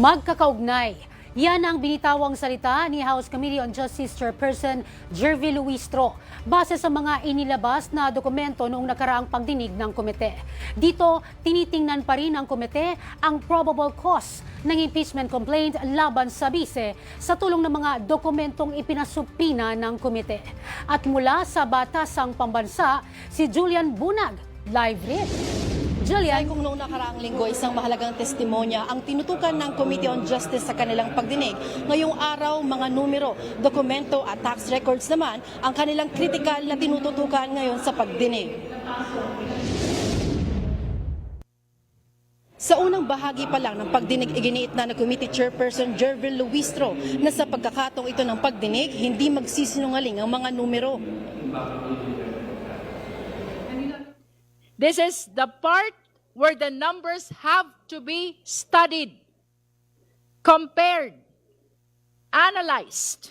Magkakaugnay. Yan ang binitawang salita ni House Committee on Justice Chairperson Jervy Luistro base sa mga inilabas na dokumento noong nakaraang pagdinig ng komite. Dito, tinitingnan pa rin ng komite ang probable cause ng impeachment complaint laban sa bise sa tulong ng mga dokumentong ipinasupina ng komite. At mula sa Batasang Pambansa, si Julian Bunag, live read. Julian, kung noong nakaraang linggo isang mahalagang testimonya ang tinutukan ng Committee on Justice sa kanilang pagdinig, ngayong araw mga numero, dokumento at tax records naman ang kanilang kritikal na tinututukan ngayon sa pagdinig. Sa unang bahagi pa lang ng pagdinig, iginiit na Committee Chairperson Jervy Luistro na sa pagkakataong ito ng pagdinig, hindi magsisinungaling ang mga numero. This is the part where the numbers have to be studied, compared, analyzed.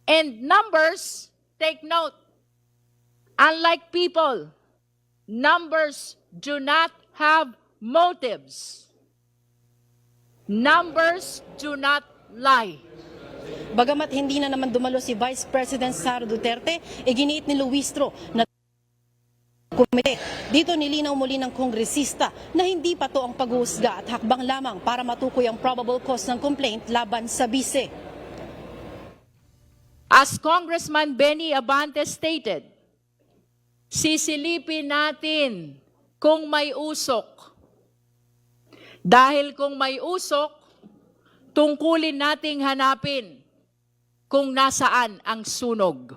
And numbers, take note, unlike people, numbers do not have motives. Numbers do not lie. Bagamat hindi na naman dumalo si Vice President Sara Duterte, iginiit ni Luistro na komite. Dito nilinaw muli ng kongresista na hindi pa to ang paghuhusga at hakbang lamang para matukoy ang probable cause ng complaint laban sa bise. As Congressman Benny Abante stated, sisilipin natin kung may usok. Dahil kung may usok, tungkulin nating hanapin kung nasaan ang sunog.